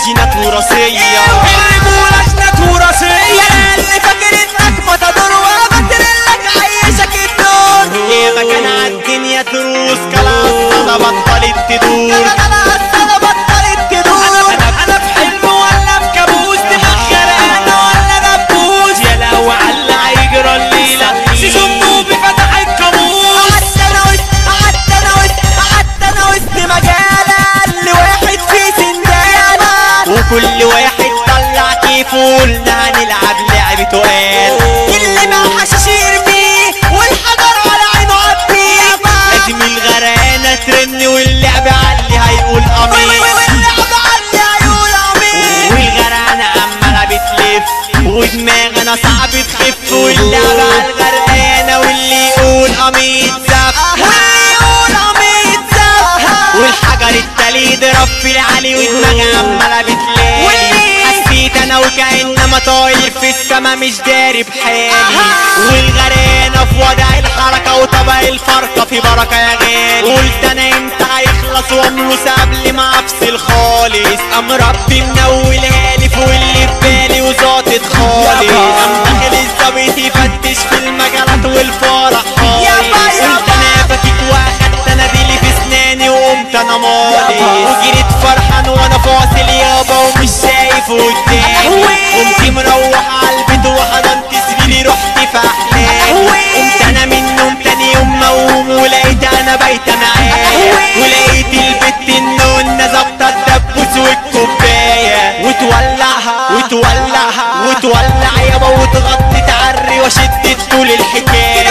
جينات وراثية، الرجولة جينات وراثية. اللي فاكر انك متدور وبتر لك عيشك الدور، ايه ما كان عالدنيا تروس كلام انا بطلت تدور. انا في حلم ولا في كابوس، دماغ غرقانة ولا دبوس، يا لو على هيجرى الليلة سيزون موفي فتح القاموس. قعدت انا وسط مجالة اللي واحد فيه سندالة، وكل واحد طلع كيفه قلنا هنلعب لعب تقال، اللي ما حشش يرميه والحجر على عينه عبيه، لازم الغرقانة ترن واللعب علي هيقول امين، والغرقانة عمالة بتلف ودماغنا صعب تخف، واللعب على الغرقانة واللي يقول امين زف، والحجر التالي ضرب في العلي ودماغي عمالة بتلاقي، حسيت انا وكأنما طاير في السما مش داري بحالي، والغرقانة في وضع الحركة وطبق الفرقة في بركة يا غالي، قلت انا امتى هيخلص واملس قبل ما افصل خالص، قام ربي منولها لي فوق اللي في بالي وظابط خالص، قام داخل الظابط يفتش في المجالات والفرح خالص، قلت انا بكيك واخدت انا ديلي في اسناني وقمت انا مالي، وجريت فرحان وانا فاصل يابا ومش شايف قدامي، قمت مروح عالبيت وحضنت زميلي رحت في احلامي، قمت انا من النوم تاني يوم موهوم ولقيت انا بايته معاه، ولقيت البت النونه ظابطه الدبوس والكوبايه، وتولع يابا وتغطي تعري وشدت طول الحكايه،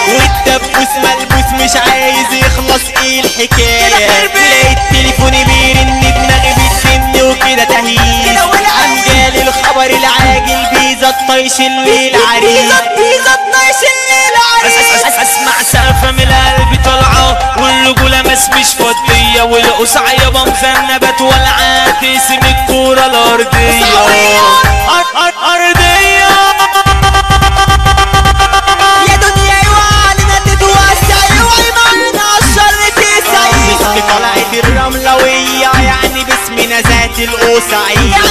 والدبوس ملبوس مش عايز يخلص ايه الحكايه، لقيت تليفوني بيرن دماغي بتسن وكده تهيس، قام جالي الخبر العاجل بيزا الطيش الليل عريس، اسمع سقفة من القلب طالعة والرجولة مش فضية، والقصع يابا مذنبات والعات تقسم الكورة الأرضية أرضية يا دنيا اوعى علينا تتوسع، اوعي معانا عالشر تسعي، باسم طلعت الرملوية يعني باسمنا ذات القصعية،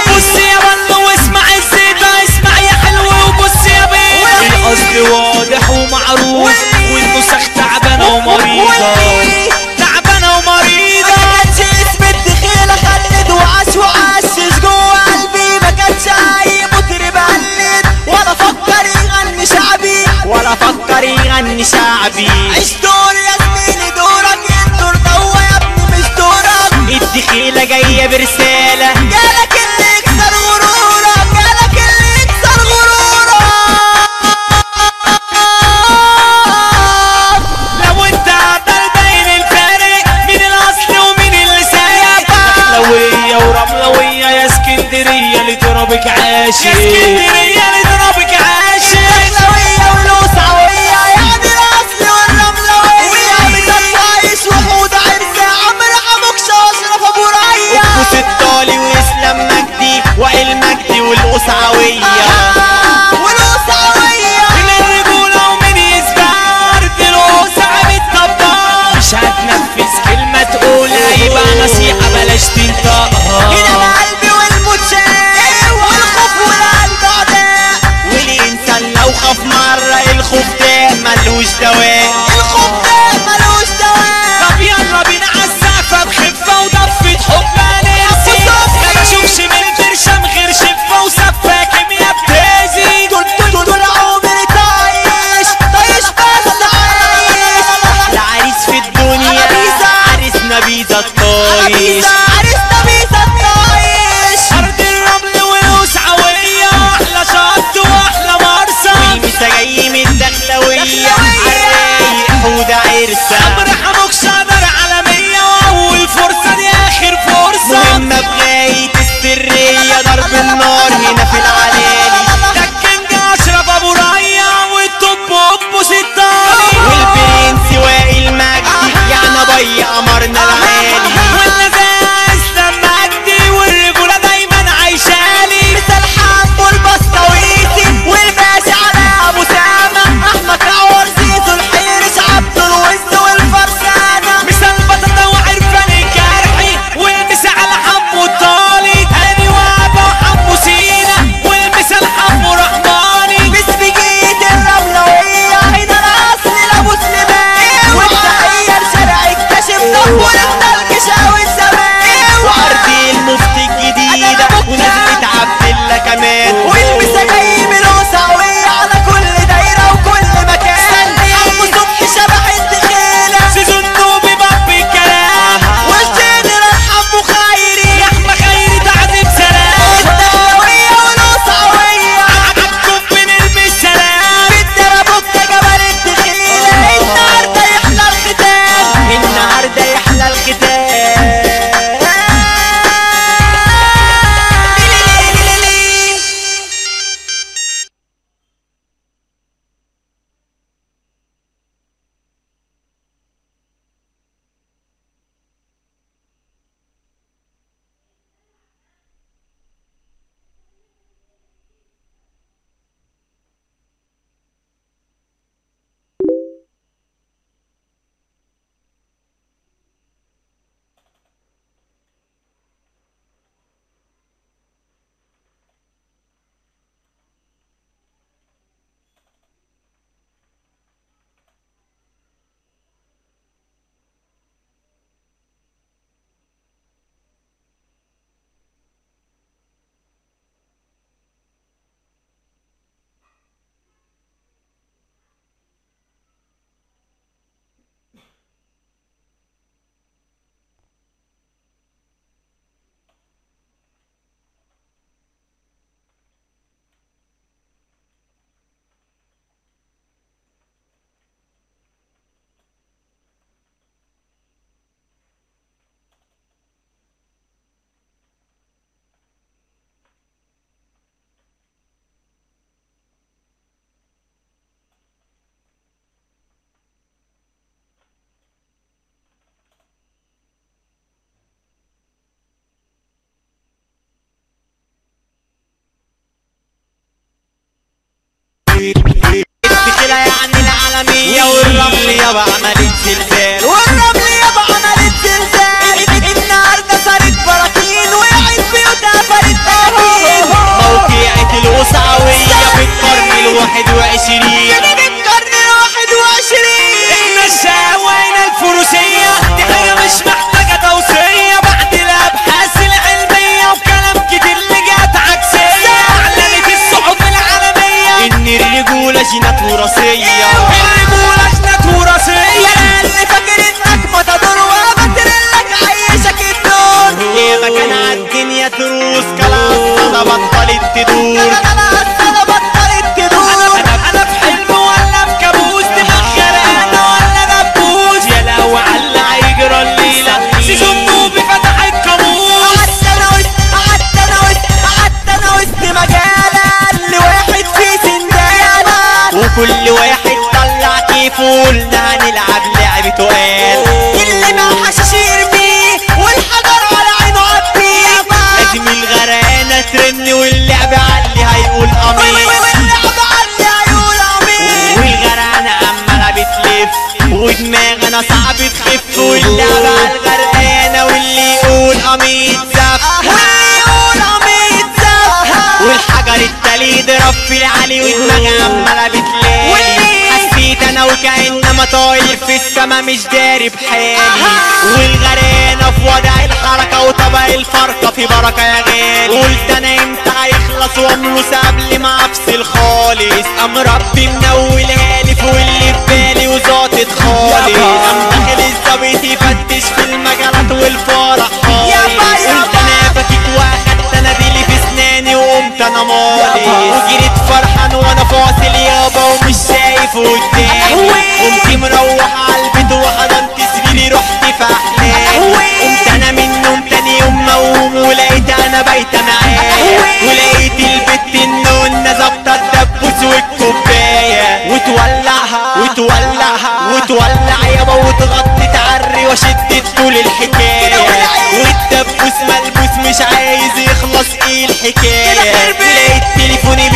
بص يا بلو واسمع الزيطة، اسمع يا حلو وبص يا بيه، القصد واضح ومعروف والنسخ تعبانة ومريضة، ما كانش اسم الدخيلة خلد وعشش جوه قلبي، ما كانش اي مطرب قلد ولا فكر يغني شعبي، عيش دور يا زميلي دورك، الدور ده يا ابني مش دورك، الدخيلة جاية برسالة جالك اللي يكسر غرورك، لو انت قدر باين الفارق مين الاصل ومين اللي سايق، دخلوية ورملوية يا اسكندرية اللي ضربك عاشق، يا اسكندرية اللي ضربك عاشق، دخلوية والقصعوية يعني الاصل والرملوية، بتطايش وحود عرسة عمر حموكش واشرف ابو ريا، وفوت الطالي واسلام مجدي وائل مجدي والقصعوية، من الرجولة ومن يسبار دي القصع بتطبق، مش هتنفذ كلمة تقولها يبقى نصيحة بلاش تنطقها، هنا القلب والموت شايف والخوف والقلب عداء، والإنسان لو خاف مرة الخوف ده ملوش دواء، طب يلا بينا عالسقفة بخفة وضفة حب ناسي، ما بشوفش من برشام غير شفة وسفة كيميا بتأذي، دول عمري طايش بس عايش، العريس في الدنيا عريسنا بيزا الطايش، أرض الرمل والقصعوية أحلى شط وأحلى مرسى، والمسا جاي من الدخلوية عالرايق حودة عرسة، عمر حموك شجر عالمية وأول فرصة دي آخر فرصة، مهمة بغاية السرية ضرب النار هنا في العلالي، ده الكينج أشرف أبو ريا والتوب أبو ستاني، والبرنس وائل مجدي يعني ضيع قمرنا العالي، والنزاز لما أدي والرجولة دايما عايشالي، مثل حب والبسطويسي والباشا على ابو سامة احمد عورسي التخيلة يعني العالمية والرمل يابا عملت زلزال والرمل يابا عملت زلزال النهاردة صارت براكين وقعت بيوتها فريد تأكيد موقعة الوسعوية بالقرن ال21 احنا الشهوانة الفروسية دي حاجة مش محتاجة توصية بعد الابحاث العلمية وكلام كتير اللي جات عكسية اعلنت الصحف العالمية ان الرجولة جينات وراثية الرجولة جنات وراثية اللي فاكر انك متدور وبترلك عيشك الدور ايه ما كان عالدنيا تروس كلام بطلت تدور انا في حلم ولا في كابوس دماغ غرقانة ولا دبوس يا لو على هيجرى الليلة سيزون موفي فتح القاموس قعدت انا وسط مجالة اللي واحد فيه سندالة وكل واحد طلع كيفه قلنا هنلعب لعب تقال اللي ما حشش يرميه والحجر على عينه عبيه لازم الغرقانة ترن واللعب علي هيقول امين والغرقانة عمالة بتلف ودماغنا صعب تخف واللعب على الغرقانة واللي يقول امين زف والحجر التالي ضرب في العلي ودماغي عمالة بتلالي حسيت انا وكأنما طاير في السما مش داري بحالي والغرقانة في وضع الحركة وطبق الفرقة في بركة يا غالي قلت انا امتى هيخلص واملص قبل ما افصل خالص قام ربي منولها لي فوق اللي في بالي وظابط خالص قام داخل الظابط يفتش في المجالات والفرح خالص قلت انا فاكك واخدت انا ديلي في اسناني وقمت انا مالي وجريت فرحان وانا فاصل يابا ومش شايف قدامي قمت مروح عالبيت وحضنت زميلي رحت في احلامي قمت انا من النوم تاني يوم موهوم ولقيت انا بايته معاه ولقيت البت النونة ظابطه الدبوس والكوبايه وتولع يابا وتغطي تعري وشدت طول الحكايه والدبوس ملبوس مش عايز يخلص ايه الحكايه لقيت تليفوني